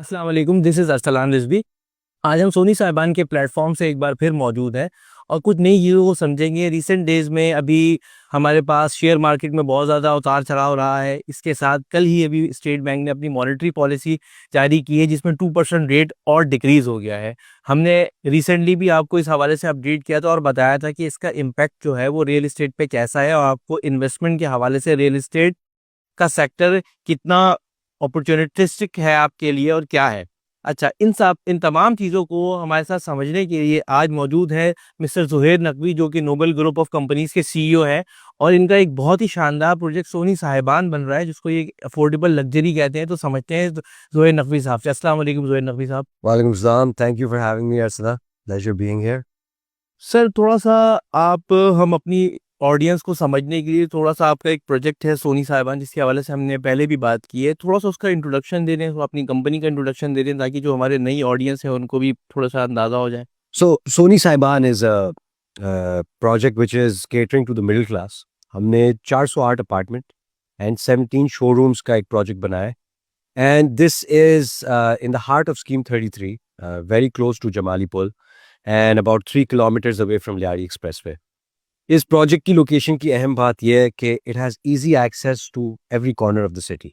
अस्सलाम वालेकुम, this is Arsalan Rizvi. आज हम सोनी साहिबान के प्लेटफॉर्म से एक बार फिर मौजूद हैं और कुछ नई चीज़ों को समझेंगे। रिसेंट डेज़ में अभी हमारे पास शेयर मार्केट में बहुत ज़्यादा उतार चढ़ाव रहा है। इसके साथ कल ही अभी स्टेट बैंक ने अपनी मॉनेटरी पॉलिसी जारी की है जिसमें 2% रेट और डिक्रीज़ हो गया है। हमने रिसेंटली भी आपको इस हवाले से अपडेट किया था और बताया था कि इसका इम्पैक्ट जो है वो रियल एस्टेट पे कैसा है और आपको इन्वेस्टमेंट के हवाले से रियल एस्टेट का सेक्टर कितना अपॉर्चुनिस्टिक है आपके लिए और क्या है। अच्छा, इन तमाम चीज़ों को हमारे साथ समझने के लिए आज मौजूद है मिस्टर ज़ुहैर नकवी, जो कि नोबल ग्रुप ऑफ कंपनीज़ के सीईओ हैं और इनका एक बहुत ही शानदार प्रोजेक्ट सोनी साहिबान बन रहा है जिसको ये अफोर्डेबल लग्जरी कहते हैं। तो समझते हैं ज़ुहैर नकवी साहब से। अस्सलाम वालेकुम ज़ुहैर नकवी साहब। Walaikum Salam. Thank you for having me, Arsala. Pleasure being here. Sir, थोड़ा-सा आप हम अपनी ऑडियंस को समझने के लिए थोड़ा-सा आपका एक प्रोजेक्ट है सोनी साहिबान जिसके हवाले से हमने पहले भी बात की है। थोड़ा-सा उसका इंट्रोडक्शन दे दें, तो अपनी कंपनी का इंट्रोडक्शन दे दें ताकि जो हमारे नई ऑडियंस है उनको भी थोड़ा-सा अंदाज़ा हो जाए। So, Sony Saiban is a project which is catering to the middle class. हमने 408 अपार्टमेंट एंड 17 शोरूम्स का एक प्रोजेक्ट बनाया है and this is in the heart of scheme 33, very close to Jamali Pul and about 3 kilometres away from Lyari expressway. इस project की location की अहम बात यह है कि it has easy access to every corner of the city.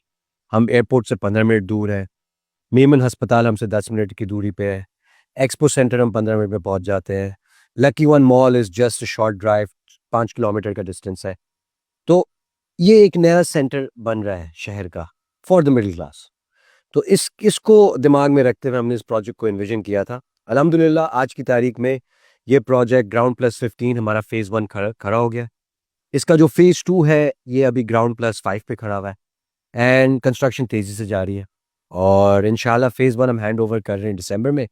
हम एयरपोर्ट से 15 मिनट दूर है, मेमन हस्पताल हमसे 10 मिनट की दूरी पे है, एक्सपो सेंटर हम 15 मिनट में पहुंच जाते हैं, lucky one mall is just a short drive, 5 kilometre का डिस्टेंस है। तो ये एक नया सेंटर बन रहा है शहर का फॉर द मिडिल क्लास। तो इसको दिमाग में रखते हुए हमने इस प्रोजेक्ट को इन्विजन किया था। अल्हम्दुलिल्लाह आज की तारीख में ये प्रोजेक्ट ग्राउंड प्लस 15 हमारा फेज़ 1 खड़ा हो गया। इसका जो फेज़ 2 है ये अभी ग्राउंड प्लस 5 पे खड़ा हुआ है एंड कंस्ट्रक्शन तेज़ी से जारी है और इंशाल्लाह फेज़ 1 हम हैंड ओवर कर रहे हैं दिसंबर में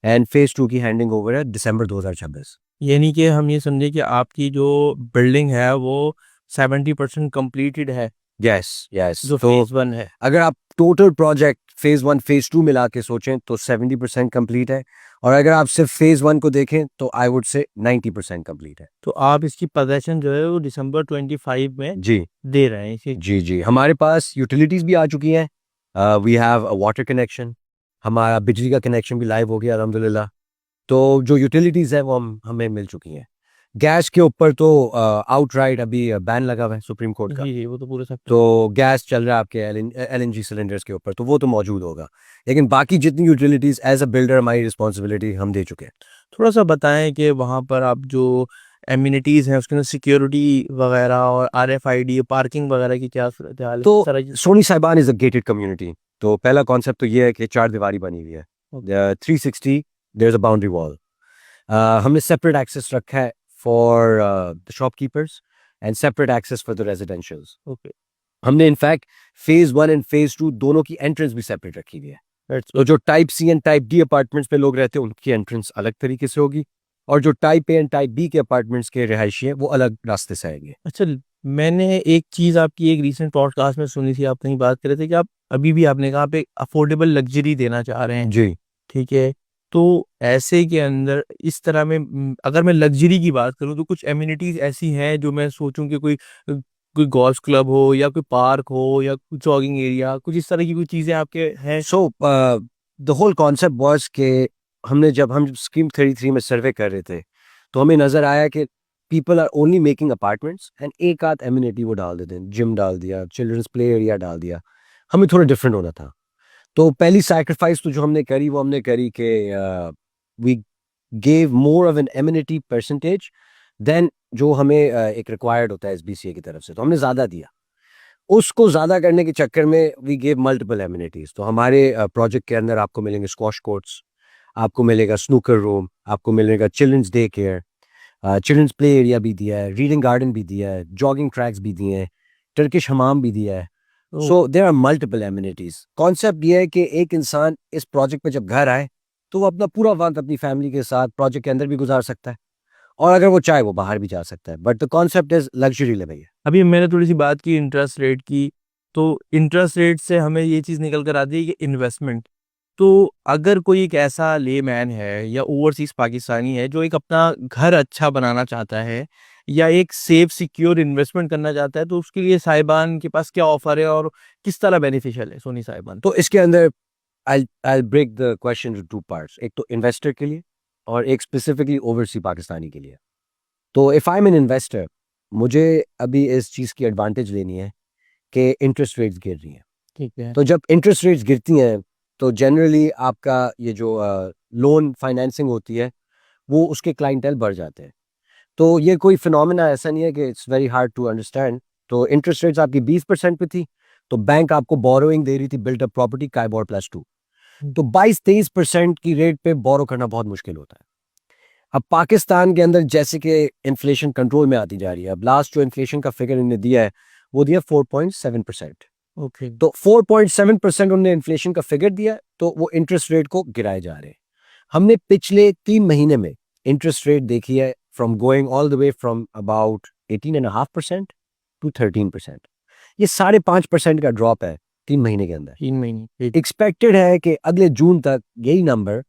एंड फेज़ 2 की हैंडिंग ओवर है दिसंबर 2026। यानी कि हम ये समझे कि आपकी जो बिल्डिंग है वो 70% कंप्लीटेड है, यस, यस। जो तो फेज़ 1 है। अगर आप टोटल प्रोजेक्ट फेज़ 1 फेज़ 2 मिला के सोचें तो 70% कंप्लीट है और अगर आप सिर्फ फेज़ 1 को देखें तो आई वुड से 90% कंप्लीट है। तो आप इसकी पोज़ीशन जो है वो दिसंबर 25 में जी, दे रहे हैं इसी। जी, जी। हमारे पास यूटिलिटीज़ भी आ चुकी हैं। We have a water connection, हमारा बिजली का कनेक्शन भी लाइव हो गया अल्हम्दुलिल्लाह। तो जो यूटिलिटीज़ हैं वो हमें मिल चुकी हैं। गैस के ऊपर तो आउटराइट अभी बैन लगा हुआ है सुप्रीम कोर्ट का। जी, जी, वो तो पूरे सेक्टर। तो गैस चल रहा है आपके एलएनजी सिलेंडर्स के ऊपर, तो वो तो मौजूद होगा। लेकिन बाकी जितनी यूटिलिटीज़ एज़ अ बिल्डर हमारी रिस्पॉन्सिबिलिटी हम दे चुके हैं। थोड़ा-सा बताएँ कि वहाँ पर आप जो एमिनिटीज़ हैं उसके अंदर सिक्योरिटी वगैरह और आरएफआईडी पार्किंग वगैरह की क्या सूरत-ए-हाल है? तो सारा जी। सोनी साहिबान इज़ अ गेटेड कम्युनिटी। तो पहला कॉन्सेप्ट तो ये है कि चार दीवारी बनी हुई है। Okay. 360 there is a boundary wall. हमने सेपरेट एक्सेस रखा है for the shopkeepers and separate access for the residentials. Okay. हमने इनफैक्ट फेज़ 1 एंड फेज़ 2 दोनों की एंट्रेंस भी सेपरेट रखी हुई है। दैट्स तो जो type C and type D apartments में लोग रहते हैं उनकी एंट्रेंस अलग तरीके से होगी और जो type A and type B के अपार्टमेंट्स के रिहायशी हैं वो अलग रास्ते से आएंगे। अच्छा, मैंने एक चीज़ आपकी एक रीसेंट पॉडकास्ट में सुनी थी, आप कहीं बात कर रहे थे कि आप अभी भी आपने कहा आप एक अफोर्डेबल लग्ज़री देना चाह रहे हैं, जी। ठीक है? तो ऐसे के अंदर इस तरह में अगर मैं लग्ज़री की बात करूँ तो कुछ एमिनिटीज़ ऐसी हैं जो मैं सोचूँ कि कोई गोल्फ क्लब हो या कोई पार्क हो या कोई जॉगिंग एरिया, कुछ इस तरह की कोई चीज़ें आपके हैं? So the whole concept was कि जब हम स्कीम 33 में सर्वे कर रहे थे तो हमें नजर आया कि people are only making apartments and एक आध एमिनिटी वो डाल देते हैं, जिम डाल दिया, चिल्ड्रंस प्ले एरिया डाल दिया। हमें थोड़ा डिफरेंट होना था। तो पहली सैक्रिफाइस तो जो हमने करी वो हमने करी कि we gave more of an amenity percentage than जो हमें एक रिक्वायर्ड होता है एसबीसीए की तरफ से, तो हमने ज़्यादा दिया। उसको ज़्यादा करने के चक्कर में वी गेव मल्टीपल एमिनिटीज़। तो हमारे प्रोजेक्ट के अंदर आपको मिलेंगे स्क्वॉश कोर्ट्स, आपको मिलेगा स्नूकर रूम, आपको मिलेगा childrens day care, childrens play area भी दिया है, रीडिंग गार्डन भी दिया है, जॉगिंग ट्रैक्स भी दिए हैं, टर्किश हमाम भी दिया है। Oh! So there are multiple amenities. Concept ये है कि एक इंसान इस प्रोजेक्ट पे जब घर आए, तो वो अपना पूरा वक़्त अपनी फैमिली के साथ प्रोजेक्ट के अंदर भी गुज़ार सकता है और अगर वो चाहे वो बाहर भी जा सकता है। But the concept is luxury living. अभी मैंने थोड़ी-सी बात की इंटरेस्ट रेट की, तो इंटरेस्ट रेट से हमें ये चीज़ निकल कर आती है कि इन्वेस्टमेंट। तो अगर कोई एक ऐसा लेमैन है या ओवरसीज़ पाकिस्तानी है जो एक अपना घर अच्छा बनाना चाहता है या एक सेफ सिक्योर इन्वेस्टमेंट करना चाहता है, तो उसके लिए साहिबान के पास क्या ऑफ़र है और किस तरह बेनिफिशियल है सोनी साहिबान? तो इसके अंदर I'll break the question into two parts. एक तो इन्वेस्टर के लिए और एक स्पेसिफिकली ओवरसी पाकिस्तानी के लिए. तो if I am an investor, मुझे अभी इस चीज़ की एडवांटेज लेनी है कि इंटरेस्ट रेट्स गिर रही हैं. ठीक है. तो जब इंटरेस्ट रेट्स गिरती हैं तो जनरली आपका ये जो लोन फाइनेंसिंग होती है वो उसके क्लाइंटेल बढ़ जाते हैं. तो ये कोई फिनोमेना ऐसा नहीं है कि it's very hard to understand. तो इंटरेस्ट रेट्स आपकी 20% पे थी, तो बैंक आपको बोरोइंग दे रही थी बिल्ट अप प्रॉपर्टी काइबोर +2. तो 22-23% की रेट पे बोरो करना बहुत मुश्किल होता है. अब पाकिस्तान के अंदर जैसे कि इन्फ्लेशन कंट्रोल में आती जा रही है, अब लास्ट जो इन्फ्लेशन का फिगर इन्होंने दिया है वो दिया 4.7%. ओके. तो 4.7% उन्होंने इन्फ्लेशन का फिगर दिया, तो वो इंटरेस्ट रेट को गिराए जा रहे हैं. हमने पिछले 3 महीने में इंटरेस्ट रेट देखी है from going all the way from about 18.5% to 13%. ये 5.5% का ड्रॉप है 3 महीने के अंदर. 3 महीने. एक्सपेक्टेड है कि अगले जून तक यही नंबर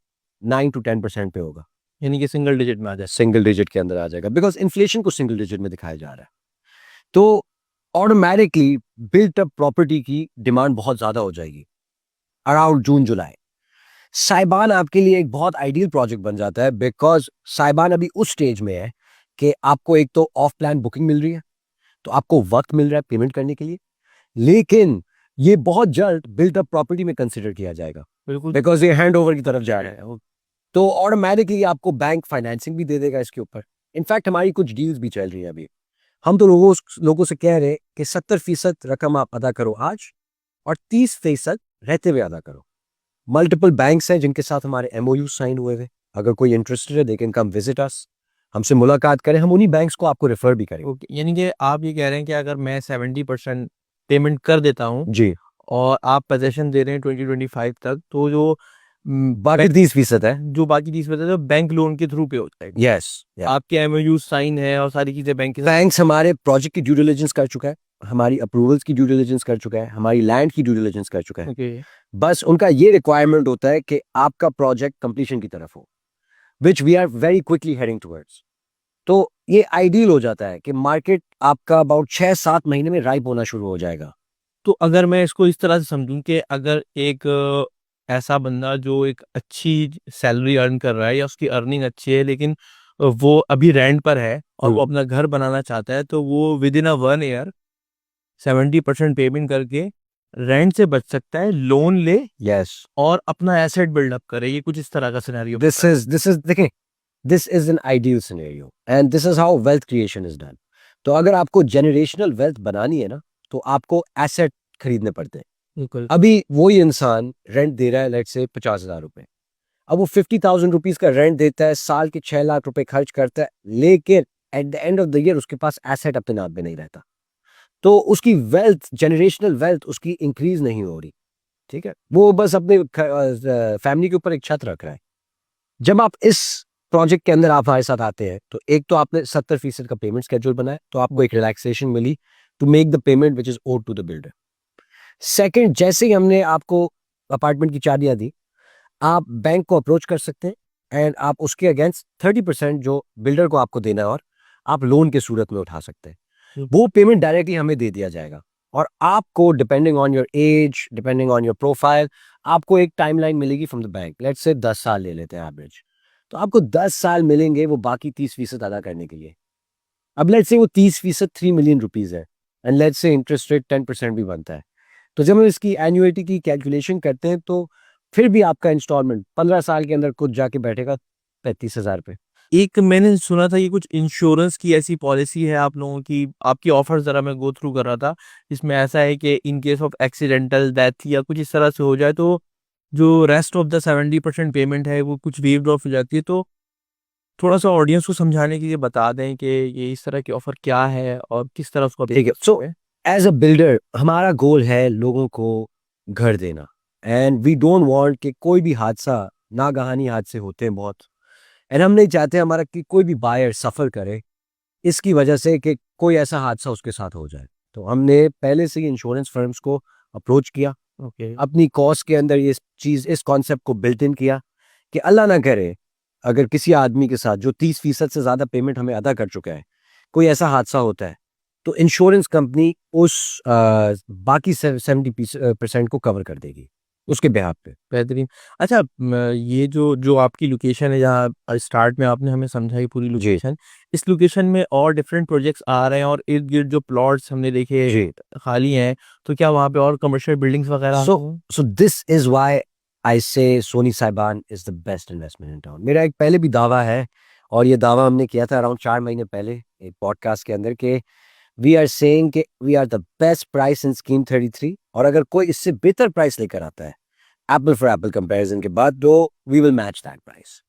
9 to 10% पे होगा, यानी कि सिंगल डिजिट में आ जाए. सिंगल डिजिट के अंदर आ जाएगा, बिकॉज इन्फ्लेशन को सिंगल डिजिट में दिखाया जा रहा है. तो ऑटोमेटिकली बिल्ट अप प्रॉपर्टी की डिमांड बहुत ज्यादा हो जाएगी अराउंड जून जुलाई. साइबान आपके लिए एक बहुत आइडियल प्रोजेक्ट बन जाता है, बिकॉज साइबान अभी उस स्टेज में है कि आपको एक तो ऑफ प्लान बुकिंग मिल रही है, तो आपको वक्त मिल रहा है पेमेंट करने के लिए, लेकिन ये बहुत जल्द बिल्ट अप प्रॉपर्टी में कंसिडर किया जाएगा, बिल्कुल. बिकॉज ये हैंड ओवर की तरफ जा रहा है. तो ऑटोमेटिकली आपको बैंक फाइनेंसिंग भी दे देगा इसके ऊपर. इनफैक्ट हमारी कुछ डील्स भी चल रही हैं अभी. हम तो लोगों से कह रहे हैं कि 70% रकम आप अदा करो आज और 30% रहते हुए अदा करो. मल्टीपल बैंक्स हैं जिनके साथ हमारे एमओयू साइन हुए हुए. अगर कोई इंटरेस्टेड है they can come visit us, हमसे मुलाकात करें, हम उन्हीं बैंक्स को आपको रेफर भी करेंगे. ओके. यानी कि आप ये कह रहे हैं कि अगर मैं 70% पेमेंट कर देता हूँ जी, और आप पोजीशन दे रहे हैं 2025 तक, तो जो बाकी 30% है. जो बाकी 30% है बैंक लोन के थ्रू पे हो जाएगा. यस, आपके एमओयू साइन है और सारी चीजें बैंक के साथ. बैंक्स हमारे प्रोजेक्ट की ड्यू डिलिजेंस कर चुका है, हमारी अप्रूवल्स की ड्यू डिलिजेंस कर चुका है, हमारी लैंड की ड्यू डिलिजेंस कर चुका है. ओके. बस उनका ये रिक्वायरमेंट होता है कि आपका प्रोजेक्ट कंप्लीशन की तरफ हो, which we are very quickly heading towards. तो ये आइडियल हो जाता है कि मार्केट आपका अबाउट 6-7 महीने में राइप होना शुरू हो जाएगा. तो अगर मैं इसको इस तरह से समझूं कि अगर एक ऐसा बंदा जो एक अच्छी सैलरी अर्न कर रहा है या उसकी अर्निंग अच्छी है, लेकिन वो अभी रेंट पर है और वो अपना घर बनाना चाहता है, तो वो विद इन 1 ईयर 70% पेमेंट करके रेंट से बच सकता है, लोन ले यस, और अपना एसेट बिल्डअप करे. ये कुछ इस तरह का सिनेरियो. दिस इज देखें, this is an ideal scenario and this is how wealth creation is done. तो अगर आपको जेनरेशनल वेल्थ बनानी है ना, तो आपको एसेट खरीदने पड़ते हैं. बिल्कुल. अभी वही इंसान रेंट दे रहा है लेट्स से 50,000 रुपए. अब वो 50,000 रुपीज का रेंट देता है, साल के 6 लाख रुपए खर्च करता है, लेकिन at the end of the year उसके पास एसेट अपने नाम पे नहीं रहता. तो उसकी वेल्थ, जनरेशनल वेल्थ उसकी इंक्रीज नहीं हो रही. ठीक है, वो बस अपने फैमिली के ऊपर एक छत रख रहा है. जब आप इस प्रोजेक्ट के अंदर आप हमारे साथ आते हैं, तो एक तो आपने 70% का पेमेंट स्केड्यूल बनाया, तो आपको एक रिलैक्सेशन मिली to make the payment which is owed to the builder. Second, जैसे ही हमने आपको अपार्टमेंट की चाबियां दी, आप बैंक को अप्रोच कर सकते हैं एंड आप उसके अगेंस्ट 30% जो बिल्डर को आपको देना है और आप लोन के सूरत में उठा सकते हैं. वो पेमेंट डायरेक्टली हमें दे दिया जाएगा और आपको depending on your age, depending on your profile, आपको एक टाइमलाइन मिलेगी from the bank. Let's say 10 साल ले लेते हैं एवरेज, तो आपको 10 साल मिलेंगे वो बाकी 30% अदा करने के लिए. अब लेट्स से वो 30% 3 मिलियन रुपीज है and let's say interest rate 10% भी बनता है. तो जब हम इसकी एन्युइटी की कैलकुलेशन करते हैं, तो फिर भी आपका इंस्टॉलमेंट 15 साल के अंदर कुछ जाके बैठेगा 35,000 रुपये. एक मैंने सुना था कि कुछ इंश्योरेंस की ऐसी पॉलिसी है आप लोगों की, आपकी ऑफर जरा मैं गो थ्रू कर रहा था, इसमें ऐसा है कि in case of accidental death या कुछ इस तरह से हो जाए, तो जो रेस्ट ऑफ द 70% पेमेंट है वो कुछ वेव्ड ऑफ हो जाती है. तो थोड़ा सा ऑडियंस को समझाने के लिए बता दें कि ये इस तरह की ऑफर क्या है और किस तरह उसको. ठीक है, सो एज अ बिल्डर हमारा गोल है लोगों को घर देना, एंड वी डोंट वांट कि कोई भी हादसा, नागहानी हादसे होते हैं बहुत, एंड हम नहीं चाहते हमारा कि कोई भी बायर सफ़र करे इसकी वजह से कि कोई ऐसा हादसा उसके साथ हो जाए. तो हमने पहले से ही इंश्योरेंस फर्म्स को अप्रोच किया, ओके. अपनी कॉस्ट के अंदर ये चीज़, इस कॉन्सेप्ट को बिल्ट इन किया कि अल्लाह ना करे अगर किसी आदमी के साथ जो 30% से ज़्यादा पेमेंट हमें अदा कर चुका है, कोई ऐसा हादसा होता है, तो इंश्योरेंस कंपनी उस बाकी 70% को कवर कर देगी. उसके बिहाफ पे। बेहतरीन। अच्छा, ये जो आपकी लोकेशन है जहाँ स्टार्ट में आपने हमें समझाई पूरी जी लोकेशन, इस लोकेशन में और डिफरेंट प्रोजेक्ट्स आ रहे हैं और इर्द-गिर्द जो प्लॉट्स हमने देखे जी खाली हैं, तो क्या वहाँ पे और कमर्शियल बिल्डिंग्स वगैरह सो हैं? So this is why I say Soni Sahiban is the best investment in town. मेरा एक पहले भी दावा है, और ये दावा हमने किया था अराउंड 4 महीने पहले एक पॉडकास्ट के अंदर के वी आर सेइंग कि we are the best price in scheme 33, और अगर कोई इससे बेहतर प्राइस लेकर आता है एप्पल फॉर एप्पल कंपैरिजन के बाद, तो we will match that price.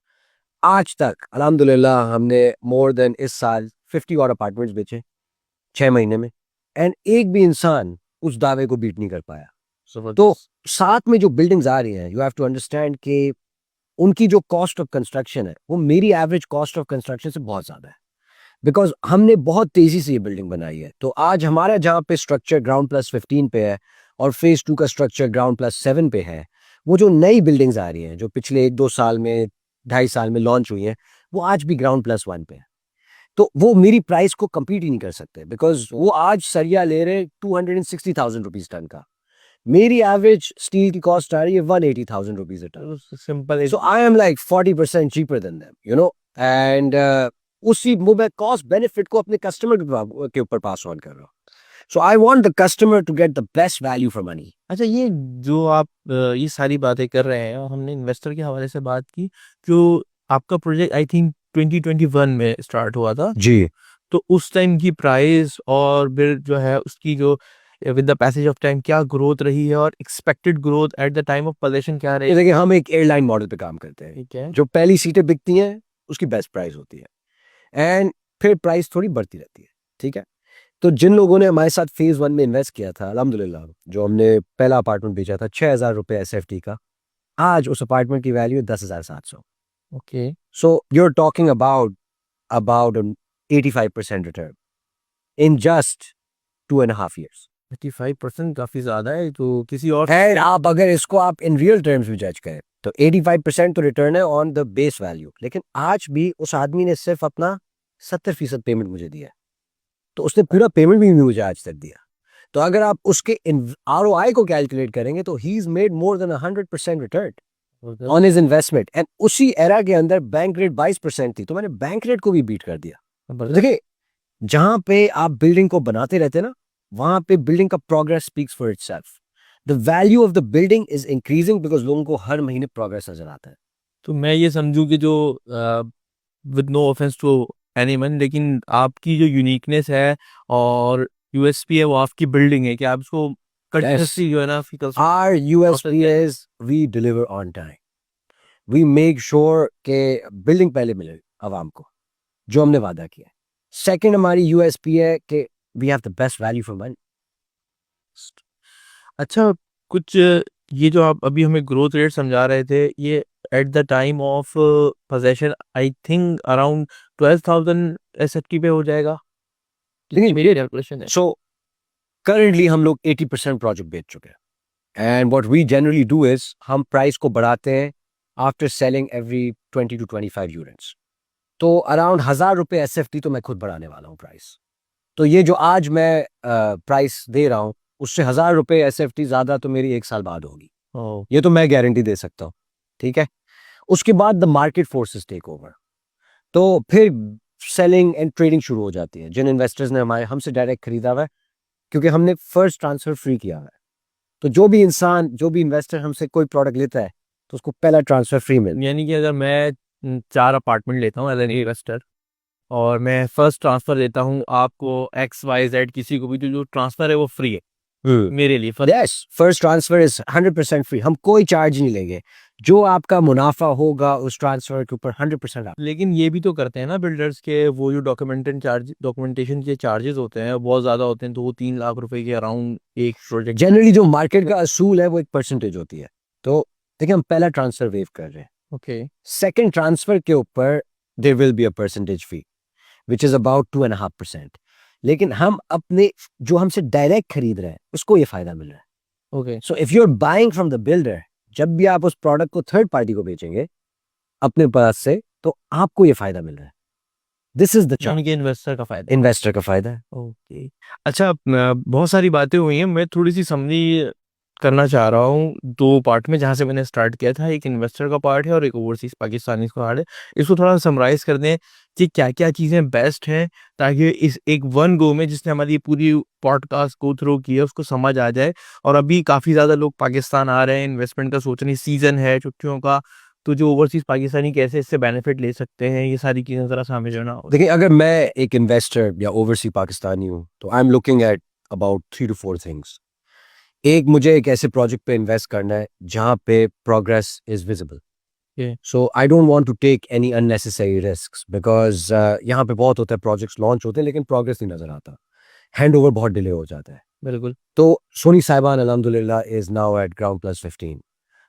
आज तक अल्हम्दुलिल्लाह हमने मोर देन इस साल 50 और अपार्टमेंट्स बेचे 6 महीने में, एंड एक भी इंसान उस दावे को बीट नहीं कर पाया। तो ज़बरदस्त। साथ में जो बिल्डिंग्स आ रही हैं, यू हैव टू अंडरस्टैंड कि उनकी जो कॉस्ट ऑफ कंस्ट्रक्शन है वो मेरी एवरेज कॉस्ट ऑफ कंस्ट्रक्शन से बहुत ज्यादा है, बिकॉज हमने बहुत तेजी से ये बिल्डिंग बनाई है। तो आज हमारा जहाँ पे स्ट्रक्चर ग्राउंड+15 पे है और फेज 2 का स्ट्रक्चर ग्राउंड+7 पे है, वो जो नई बिल्डिंग्स आ रही हैं जो पिछले 1-2 साल में 2.5 साल में लॉन्च हुई हैं, वो आज भी ग्राउंड+1 पे है। तो वो मेरी प्राइस को compete ही नहीं कर सकते, बिकॉज वो आज सरिया ले रहे 260,000 रुपीज टन का। मेरी एवरेज स्टील की कॉस्ट आ रही है 180,000 rupees a ton. Simple So I am like 40% cheaper than them, you know, and उसी वो मैं कॉस्ट बेनिफिट को अपने कस्टमर के ऊपर पास ऑन कर रहा हूँ। So I want the customer to get the best value for money. अच्छा, ये जो आप ये सारी बातें कर रहे हैं और हमने इन्वेस्टर के हवाले से बात की, जो आपका प्रोजेक्ट आई थिंक 2021 में स्टार्ट हुआ था, जी तो उस टाइम की प्राइस और फिर जो है उसकी जो with the passage of time क्या ग्रोथ रही है और expected growth at the time of position क्या रही? ये देखिए, हम एक एयरलाइन मॉडल पे काम करते हैं। ठीक है। जो पहली सीटें बिकती हैं उसकी बेस्ट प्राइस होती है, एंड फिर प्राइस थोड़ी बढ़ती रहती है। ठीक है, तो जिन लोगों ने हमारे साथ फेज 1 में इन्वेस्ट किया था, अल्हम्दुलिल्लाह जो हमने पहला अपार्टमेंट बेचा था 6,000 रुपए एसएफटी का, आज उस अपार्टमेंट की वैल्यू है 10,700। Okay. So you are talking about an 85% return in just 2.5 years। 85% काफी ज्यादा है, तो किसी और एंड आप अगर इसको आप इन रियल टर्म्स भी जज करें तो 85% तो रिटर्न है ऑन द बेस वैल्यू, लेकिन आज भी उस आदमी ने सिर्फ अपना 70% पेमेंट मुझे दिया है। तो उसने पूरा पेमेंट भी नहीं मुझे आज तक दिया। तो अगर आप उसके ROI को कैलकुलेट करेंगे तो he is made more than 100% return on his investment, and उसी एरा के अंदर बैंक रेट 22% थी, तो मैंने बैंक रेट को भी बीट कर दिया। तो देखिए, जहां पे आप बिल्डिंग को बनाते रहते हैं ना, वहां पे बिल्डिंग का progress speaks for itself. The value of the building is increasing because लोगों को हर महीने प्रोग्रेस नजर आता है। तो मैं ये समझूं कि जो with no offence to anyone, लेकिन आपकी जो यूनिकनेस है और यूएसपी है वो आपकी बिल्डिंग है कि आप इसको कंटिन्यूसली जो है ना Our USP is we deliver on time. We make sure के बिल्डिंग पहले मिले आवाम को, जो हमने वादा किया है। सेकंड हमारी यूएसपी है कि we have the best value for money. अच्छा, कुछ ये जो आप अभी हमें ग्रोथ रेट समझा रहे थे, ये at the time of possession I think around 12,000 SFT पे हो जाएगा। लेकिन मेरी कैलकुलेशन है। सो करंटली हम लोग 80% प्रोजेक्ट बेच चुके हैं, and what we generally do is हम प्राइस को बढ़ाते हैं after selling every 20 to 25 units. तो अराउंड 1,000 रुपए एसएफटी तो मैं खुद बढ़ाने वाला हूँ प्राइस। तो ये जो आज मैं प्राइस दे रहा हूँ उससे 1,000 रुपए एसएफटी ज्यादा तो मेरी 1 साल बाद होगी, ओह, ये तो मैं गारंटी दे सकता हूँ। ठीक है, उसके बाद the market forces take over, तो फिर सेलिंग एंड ट्रेडिंग शुरू हो जाती है। जिन इन्वेस्टर्स ने हमारे हमसे डायरेक्ट खरीदा हुआ है, क्योंकि हमने फर्स्ट ट्रांसफर फ्री किया हुआ है, तो जो भी इंसान जो भी इन्वेस्टर हमसे कोई प्रोडक्ट लेता है तो उसको पहला ट्रांसफर फ्री मिलता है। यानी कि अगर मैं 4 अपार्टमेंट लेता हूँ एज एन इन्वेस्टर और मैं फर्स्ट ट्रांसफर देता हूँ आपको XYZ किसी को भी, तो जो ट्रांसफर है वो फ्री है मेरे लिए first. Yes, first transfer is 100% free, हम कोई चार्ज नहीं लेंगे। जो आपका मुनाफा होगा उस ट्रांसफर के ऊपर 100% आप। लेकिन ये भी तो करते हैं ना बिल्डर्स के, वो जो डॉक्यूमेंटेशन के चार्जेस होते हैं बहुत ज्यादा होते हैं, 2-3 लाख रुपए के अराउंड एक प्रोजेक्ट। जनरली जो मार्केट का असूल है वो एक परसेंटेज होती है। तो देखिए, हम पहला ट्रांसफर वेव कर रहे हैं, ओके। सेकंड ट्रांसफर के ऊपर there will be a percentage fee which is about 2.5%। लेकिन हम अपने जो हमसे डायरेक्ट खरीद रहे हैं उसको ये फायदा मिल रहा है। Okay. So if you are buying from the builder, जब भी आप उस प्रोडक्ट को थर्ड पार्टी को बेचेंगे अपने पास से, तो आपको ये फायदा मिल रहा है। This is the charge, investor का फायदा। इन्वेस्टर का फायदा है। ओके। अच्छा, बहुत सारी बातें हुई हैं, मैं थोड़ी सी समरी करना चाह रहा हूँ 2 पार्ट में, जहाँ से मैंने स्टार्ट किया था। एक इन्वेस्टर का पार्ट है और एक ओवरसीज़ पाकिस्तानीज़ का पार्ट है। इसको थोड़ा समराइज़ कर दें कि क्या-क्या चीज़ें बेस्ट हैं, ताकि इस एक वन गो में जिसने हमारी ये पूरी पॉडकास्ट गो थ्रू की है उसको समझ आ जाए। और अभी काफ़ी ज़्यादा लोग पाकिस्तान आ रहे हैं, इन्वेस्टमेंट का सोच रहे हैं, सीज़न है छुट्टियों का, तो जो ओवरसीज़ पाकिस्तानी कैसे इससे बेनिफिट ले सकते हैं, ये सारी चीज़ें ज़रा समझना हो। देखिए, अगर मैं एक इन्वेस्टर या ओवरसी पाकिस्तानी हूँ, तो I am looking at about 3 to 4 things. एक, मुझे एक ऐसे प्रोजेक्ट पे इन्वेस्ट करना है जहाँ पे प्रोग्रेस इज़ विज़िबल। ये so I don't want to take any unnecessary risks because यहाँ पे बहुत होता है, प्रोजेक्ट्स लॉन्च होते हैं लेकिन प्रोग्रेस नहीं नज़र आता। हैंडओवर बहुत डिले हो जाता है। बिल्कुल। तो सोनी साहिबान अल्हम्दुलिल्लाह is now at ground plus 15।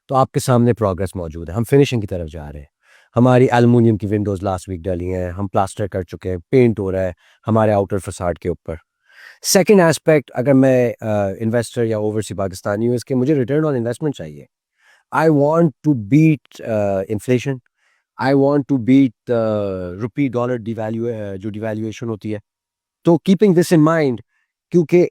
तो आपके सामने प्रोग्रेस मौजूद है। हम फिनिशिंग की तरफ जा रहे हैं। हमारी एल्युमिनियम की विंडोज़ लास्ट वीक डली हैं, हम प्लास्टर कर चुके हैं, पेंट हो रहा है हमारे आउटर फसाड के ऊपर। सेकंड एस्पेक्ट, अगर मैं इन्वेस्टर या ओवरसी पाकिस्तानी हूँ, इसके मुझे रिटर्न ऑन इन्वेस्टमेंट चाहिए। I want to beat inflation, I want to beat rupee dollar जो डिवैल्यूएशन होती है। तो कीपिंग दिस इन माइंड, क्योंकि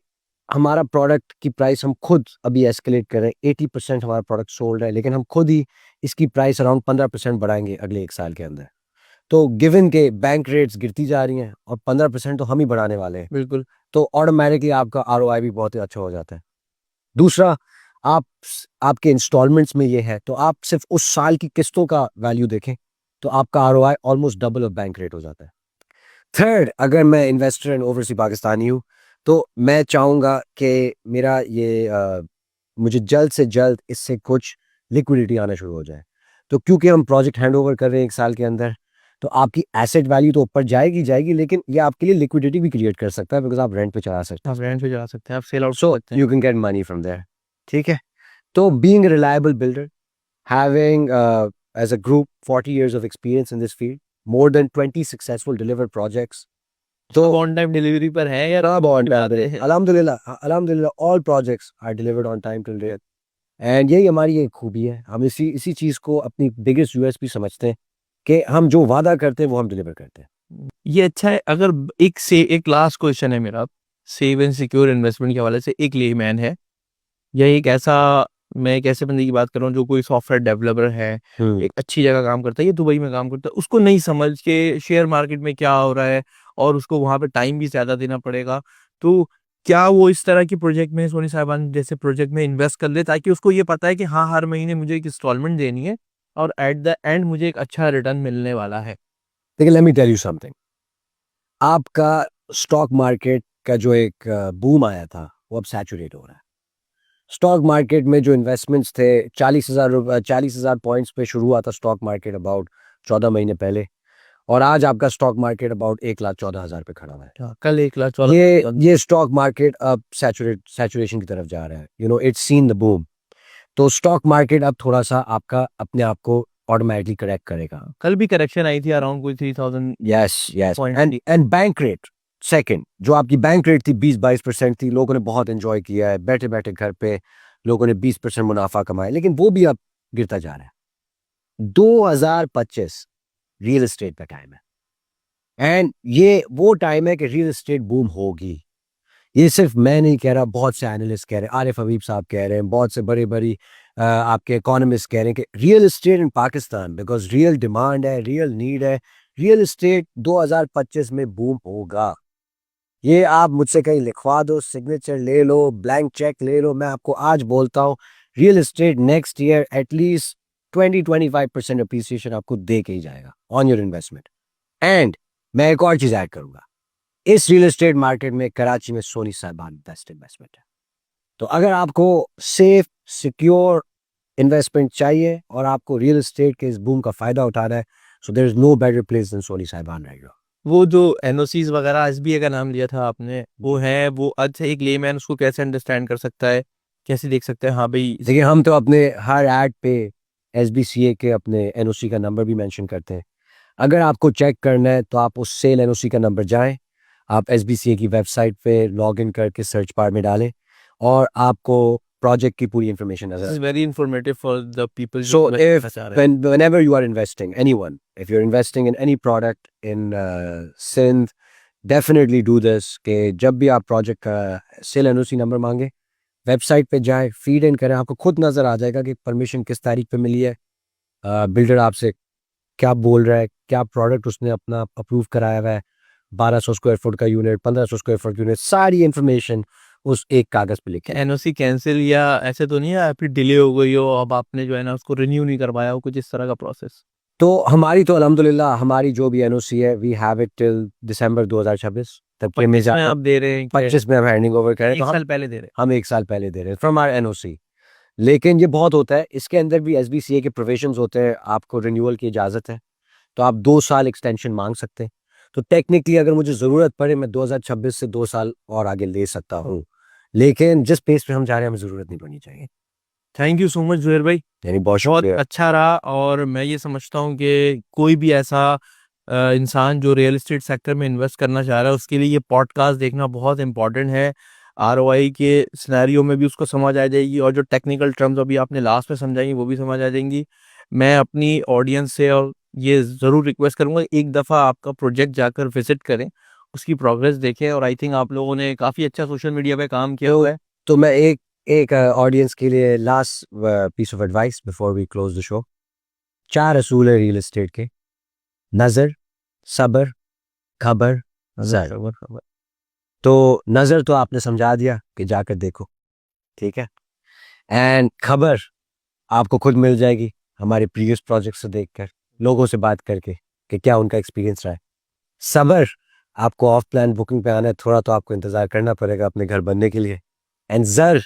हमारा प्रोडक्ट की प्राइस हम खुद अभी एस्केलेट कर रहे हैं, 80% हमारा प्रोडक्ट सोल्ड है, लेकिन हम खुद ही इसकी प्राइस अराउंड 15% बढ़ाएंगे अगले 1 साल के अंदर। तो गिवन के बैंक रेट्स गिरती जा रही हैं और 15% तो हम ही बढ़ाने वाले हैं, बिल्कुल। तो ऑटोमेटिकली आपका आरओआई भी बहुत ही अच्छा हो जाता है। दूसरा, आप आपके इंस्टॉलमेंट्स में ये है, तो आप सिर्फ उस साल की किस्तों का वैल्यू देखें, तो आपका ROI almost double of bank rate हो जाता है। थर्ड, अगर मैं इन्वेस्टर एंड ओवरसी पाकिस्तानी हूँ, तो मैं चाहूँगा कि मेरा ये मुझे जल्द से जल्द इससे कुछ लिक्विडिटी आना शुरू हो जाए। तो क्योंकि हम प्रोजेक्ट हैंडओवर कर रहे हैं 1 साल के अंदर, तो आपकी एसेट वैल्यू तो ऊपर जाएगी, लेकिन ये आपके लिए लिक्विडिटी भी क्रिएट कर सकता है बिकॉज़ आप रेंट पे चला सकते आप रेंट पे जा सकते हैं, आप सेल हैं। आउट कर सो सकते हैं। You can get money from there. ठीक है? तो being a reliable builder, having as a group 40 years of experience in this field, more than 20 successful delivered projects. तो सब ऑन टाइम डिलीवरी पर है या सब on पे आते हैं? अल्हम्दुलिल्लाह all projects are delivered on time till date. And यही हमारी एक खूबी है। हम इसी इसी चीज़ को अपनी बिगेस्ट यूएसपी समझते हैं कि हम जो वादा करते हैं वो हम डिलीवर करते हैं। ये अच्छा है। अगर एक लास्ट क्वेश्चन है मेरा, सेव एंड सिक्योर इन्वेस्टमेंट के हवाले से, एक लेमैन है या एक ऐसा, मैं एक ऐसे बंदे की बात कर रहा हूँ जो कोई सॉफ्टवेयर डेवलपर है, एक अच्छी जगह काम करता है, ये दुबई में काम करता है, उसको नहीं समझ के शेयर मार्केट में क्या हो रहा है और उसको वहाँ पे टाइम भी ज़्यादा देना पड़ेगा, तो क्या वो इस तरह के प्रोजेक्ट में, सोनी साहिबान जैसे प्रोजेक्ट में इन्वेस्ट कर ले, ताकि उसको ये पता है कि हाँ, हर महीने मुझे एक इंस्टॉलमेंट देनी है और एट द एंड मुझे एक अच्छा रिटर्न मिलने वाला है। देखिए, let me tell you something. आपका स्टॉक मार्केट का जो एक बूम आया था, वो अब सैचुरेट हो रहा है। स्टॉक मार्केट में जो इन्वेस्टमेंट्स थे, 40,000 पॉइंट्स पे शुरू हुआ था स्टॉक मार्केट अबाउट 14 महीने पहले, और आज आपका स्टॉक मार्केट अबाउट 1,14,000 पे खड़ा हुआ है। हाँ, कल 1,14,000 ये स्टॉक मार्केट अब सैचुरेशन की तरफ जा रहा है। You know, it's seen the boom. तो स्टॉक मार्केट अब थोड़ा-सा आपका अपने आप को ऑटोमैटिकली करेक्ट करेगा। कल भी करेक्शन आई थी अराउंड कोई 3000 yes point and bank rate second, जो आपकी बैंक रेट थी 20-22% थी, लोगों ने बहुत एंजॉय किया है, बैठे-बैठे घर पे लोगों ने 20% मुनाफा कमाया, लेकिन वो भी अब गिरता जा रहा है। 2025 रियल एस्टेट का टाइम है एंड ये वो टाइम है कि रियल एस्टेट बूम होगी। ये सिर्फ मैं नहीं कह रहा, बहुत से एनालिस्ट कह रहे हैं, आरिफ हबीब साहब कह रहे हैं, बहुत से बड़ी-बड़ी आपके इकोनॉमिस्ट कह रहे हैं कि real estate in Pakistan, because real demand है, रियल नीड है, रियल एस्टेट 2025 में बूम होगा। ये आप मुझसे कहीं लिखवा दो, सिग्नेचर ले लो, ब्लैंक चेक ले लो, मैं आपको आज बोलता हूँ, real estate next year at least 20-25% appreciation आपको दे के ही जाएगा ऑन योर इन्वेस्टमेंट। एंड मैं एक और चीज़ ऐड करूँगा, इस रियल एस्टेट मार्केट में कराची में सोनी साहिबान बेस्ट इन्वेस्टमेंट है। तो अगर आपको सेफ, सिक्योर इन्वेस्टमेंट चाहिए और आपको रियल एस्टेट के इस बूम का फ़ायदा उठाना है, so there is no better place than Soni Sahiban right now. वो जो एनओसीज़ वगैरह एसबीए का नाम लिया था आपने, वो है, वो अच्छा एक लेमैन उसको कैसे अंडरस्टैंड कर सकता है? कैसे देख सकते हैं? हाँ भाई, देखिए, हम तो अपने हर ऐड पे एसबीसीए के अपने एनओसी का नंबर भी मेंशन करते हैं। अगर आपको चेक करना है तो आप उस सेल एनओसी का नंबर जाएँ, आप एसबीसीए की वेबसाइट पे लॉगिन करके सर्च बार में डालें और आपको प्रोजेक्ट की पूरी इन्फॉर्मेशन नज़र दिस इज़ आएगी। Very informative for the people जो So इन्वेस्ट if करना चाह रहे हैं। whenever you are investing, anyone, if you're investing in any product in Sindh, definitely do this कि जब भी आप प्रोजेक्ट का सेल एनओसी नंबर मांगे, वेबसाइट पे जाएं, फीड इन करें, आपको खुद नज़र आ जाएगा कि परमिशन किस तारीख पे मिली है, बिल्डर आपसे क्या बोल रहा है, क्या प्रोडक्ट उसने अपना अप्रूव कराया हुआ है, 1200 स्क्वायर फुट का यूनिट, 1500 स्क्वायर फुट यूनिट, सारी इन्फॉर्मेशन उस एक कागज़ पे लिखी है। एनओसी कैंसिल या ऐसे तो नहीं है आपकी डिले हो गई हो, अब आपने जो है ना उसको रिन्यू नहीं करवाया हो, कुछ इस तरह का प्रोसेस? तो हमारी तो अल्हम्दुलिल्लाह हमारी जो भी एनओसी है, we have it till December 2026 तक के में 25 में आप दे रहे हैं कि 25 में हम हैंडिंग ओवर करें, तो 1 साल पहले दे रहे हम 1 साल पहले दे रहे हैं फ्रॉम आवर एनओसी। लेकिन ये बहुत होता है, इसके अंदर भी एसबीसीए के प्रोविजंस होते हैं, आपको रिन्यूअल की इजाज़त है, तो आप 2 साल एक्सटेंशन माँग सकते हैं। तो टेक्निकली अगर मुझे ज़रूरत पड़े, मैं 2026 से 2 साल और आगे ले सकता हूँ। लेकिन जिस पेस पे हम जा रहे हैं, हमें ज़रूरत नहीं पड़नी चाहिए। हैं? Thank you so much Zuhair भाई, यानी बहुत बहुत शुक्रिया। अच्छा रहा। और मैं ये समझता हूँ कि कोई भी ऐसा इंसान जो रियल एस्टेट सेक्टर में इन्वेस्ट करना चाह रहा है उसके लिए ये पॉडकास्ट देखना बहुत इंपॉर्टेंट है। आरओआई के सिनेरियो में भी उसको समझ आ जाएगी और जो टेक्निकल टर्म्स अभी आपने लास्ट में समझाई वो भी समझ आ जाएंगी। मैं अपनी ऑडियंस से और ये ज़रूर रिक्वेस्ट करूँगा, एक दफ़ा आपका प्रोजेक्ट जाकर विजिट करें, उसकी प्रोग्रेस देखें। और आई थिंक आप लोगों ने काफ़ी अच्छा सोशल मीडिया पे काम किया हुआ है। तो मैं एक एक ऑडियंस के लिए last piece of advice before we close the show. 4 असूल है रियल एस्टेट के: नज़र, सब्र, खबर, ज़र। तो नज़र तो आपने समझा दिया कि जाकर देखो, ठीक है? एंड खबर आपको खुद मिल जाएगी हमारे प्रीवियस प्रोजेक्ट से देखकर, लोगों से बात करके कि क्या उनका एक्सपीरियंस रहा है। सब्र आपको ऑफ प्लान बुकिंग पे आना है, थोड़ा तो आपको इंतज़ार करना पड़ेगा अपने घर बनने के लिए। एंड ज़र,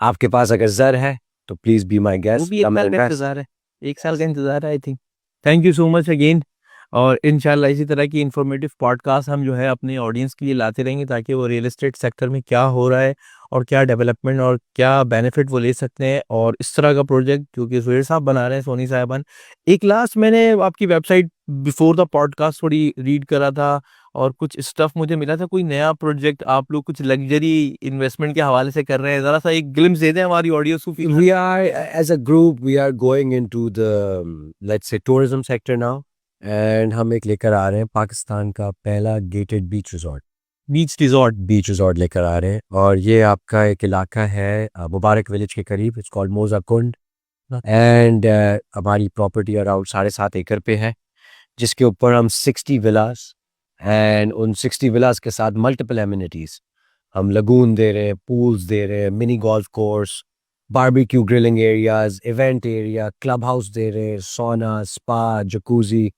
आपके पास अगर ज़र है तो प्लीज़ बी माय वो गेस्ट, भी 1 कम साल एंड का इन्वेस्ट। इंतज़ार है, 1 साल का इंतज़ार है I think. Thank you so much again. और इंशाल्लाह इसी तरह की इन्फॉर्मेटिव पॉडकास्ट हम जो है अपनी ऑडियंस के लिए लाते रहेंगे ताकि वो रियल एस्टेट सेक्टर में क्या हो रहा है और क्या डेवलपमेंट और क्या बेनिफिट वो ले सकते हैं। और इस तरह का प्रोजेक्ट जो कि ज़ुहैर साहब बना रहे हैं, सोनी साहिबान। एक लास्ट, मैंने आपकी वेबसाइट बिफोर द पॉडकास्ट थोड़ी रीड करा था और कुछ स्टफ मुझे मिला था, कोई नया प्रोजेक्ट आप लोग कुछ लग्जरी इन्वेस्टमेंट के हवाले से कर रहे हैं, ज़रा सा एक ग्लिम्स दे दें हमारी ऑडियंस को। We are, as a group, we are going into the, let's say, tourism sector now, and हम एक लेकर आ रहे हैं पाकिस्तान का पहला gated beach resort. Beach resort लेकर आ रहे हैं, और ये आपका एक इलाका है मुबारक विलेज के करीब, इट्स कॉल्ड मोजा कुंड। एंड हमारी प्रॉपर्टी अराउंड 7.5 एकड़ पे है, जिसके ऊपर हम 60 विलास, एंड उन 60 विलास के साथ मल्टीपल एमिनिटीज़, हम लगून दे रहे हैं, पूल्स दे रहे हैं, mini golf course, barbecue grilling areas, event area, club house दे रहे हैं, सोना, स्पा, जकूजी।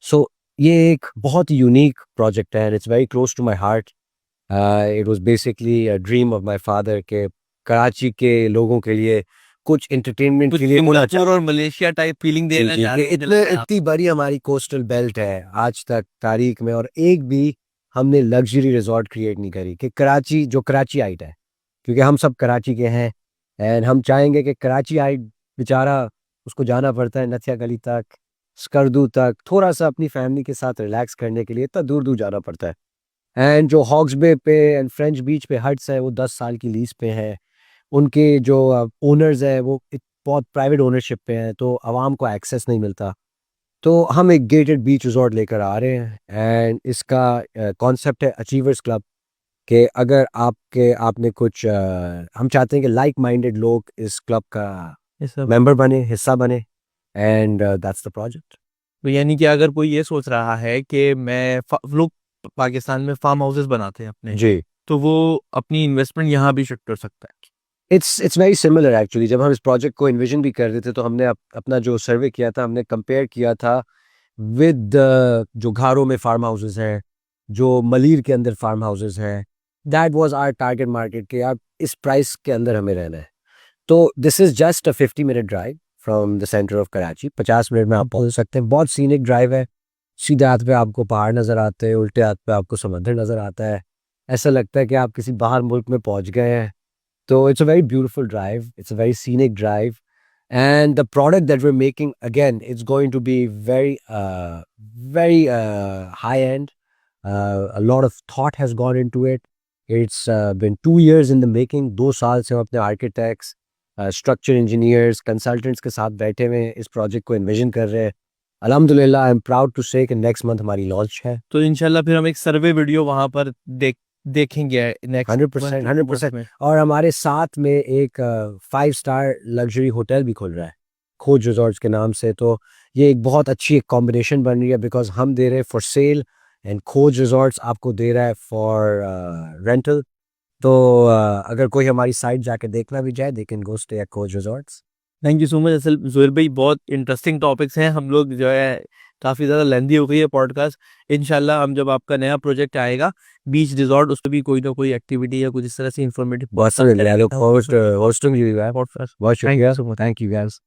सो ये एक बहुत यूनिक प्रोजेक्ट है, and it's very close to my heart. It was basically a dream of my father के कराची के लोगों के लिए कुछ एंटरटेनमेंट कुछ के लिए होना सिंगापुर और मलेशिया टाइप फीलिंग देना चाह रहे हैं इतने इतनी बड़ी हमारी कोस्टल बेल्ट है आज तक तारीख में, और एक भी हमने लग्जरी रिजॉर्ट क्रिएट नहीं करी कि कराची, जो कराची आइट है, क्योंकि हम सब कराची के हैं, एंड हम चाहेंगे कि कराची आइट बेचारा, उसको जाना पड़ता है नथिया गली तक, स्कर्दू तक, थोड़ा सा अपनी फैमिली के साथ रिलैक्स करने के लिए इतना दूर दूर जाना पड़ता है। एंड जो हॉक्स बे पे एंड फ्रेंच बीच पे हट्स है, वो 10 साल की लीज पे हैं, उनके जो ओनर्स है वो बहुत प्राइवेट ओनरशिप पे हैं, तो आवाम को एक्सेस नहीं मिलता। तो हम एक गेटेड बीच रिजॉर्ट लेकर आ रहे हैं, एंड इसका कॉन्सेप्ट है अचीवर्स क्लब, कि अगर आपने कुछ हम चाहते हैं कि लाइक माइंडेड लोग इस क्लब का ये सब। मेंबर बने, हिस्सा बने, एंड दैट्स द प्रोजेक्ट। तो यानी कि अगर कोई ये सोच रहा है कि लोग पाकिस्तान में फार्म हाउसेस बनाते हैं अपने, जी, तो वो अपनी इन्वेस्टमेंट यहाँ भी शिफ्ट कर सकता है। It's very similar actually. जब हम इस प्रोजेक्ट को इन्विजन भी कर रहे थे, तो हमने अपना जो सर्वे किया था, हमने कंपेयर किया था विद जो घारों में फार्म हाउसेस हैं, जो मलीर के अंदर फार्म हाउसेस हैं, that was our target market, कि आप इस प्राइस के अंदर हमें रहना है। तो this is just a 50 minute drive from the centre of Karachi, 50 minute में आप पहुंच सकते हैं। बहुत सीनिक ड्राइव है, सीधे हाथ पे आपको पहाड़ नज़र आते हैं, उल्टे हाथ पे आपको समंदर नज़र आता है, ऐसा लगता है कि आप किसी बाहर मुल्क में पहुंच गए हैं। So it's a very beautiful drive. It's a very scenic drive, and the product that we're making, again, it's going to be very high end. A lot of thought has gone into it. It's been 2 years in the making. 2 साल से हम अपने architects, structure engineers, consultants के साथ बैठे हुए हैं, इस project को envision कर रहे हैं। अल्हम्दुलिल्लाह, I'm proud to say कि next month हमारी launch है। तो इंशाल्लाह फिर हम एक सर्वे वीडियो वहां पर देख देखेंगे नेक्स्ट 100%, 100%। और हमारे साथ में एक 5 स्टार लग्जरी होटल भी खुल रहा है खोज रिजॉर्ट्स के नाम से। तो ये एक बहुत अच्छी एक कॉम्बिनेशन बन रही है, बिकॉज हम दे रहे हैं फॉर सेल एंड खोज रिजॉर्ट्स आपको दे रहा है फॉर रेंटल। तो अगर कोई हमारी साइट जाके देखना भी जाए, they can go stay at Khoj resorts. Thank you so much. असल जोहेल भाई बहुत इंटरेस्टिंग टॉपिक्स हैं, हम लोग जो है काफ़ी ज़्यादा लेंदी हो गई है पॉडकास्ट। इंशाल्लाह हम जब आपका नया प्रोजेक्ट आएगा बीच रिजॉर्ट, उस पर भी कोई ना कोई एक्टिविटी या कुछ इस तरह से इन्फॉर्मेटिव बहुत सारे होस्टिंग बहुत बहुत शुक्रिया, थैंक यू गाइस।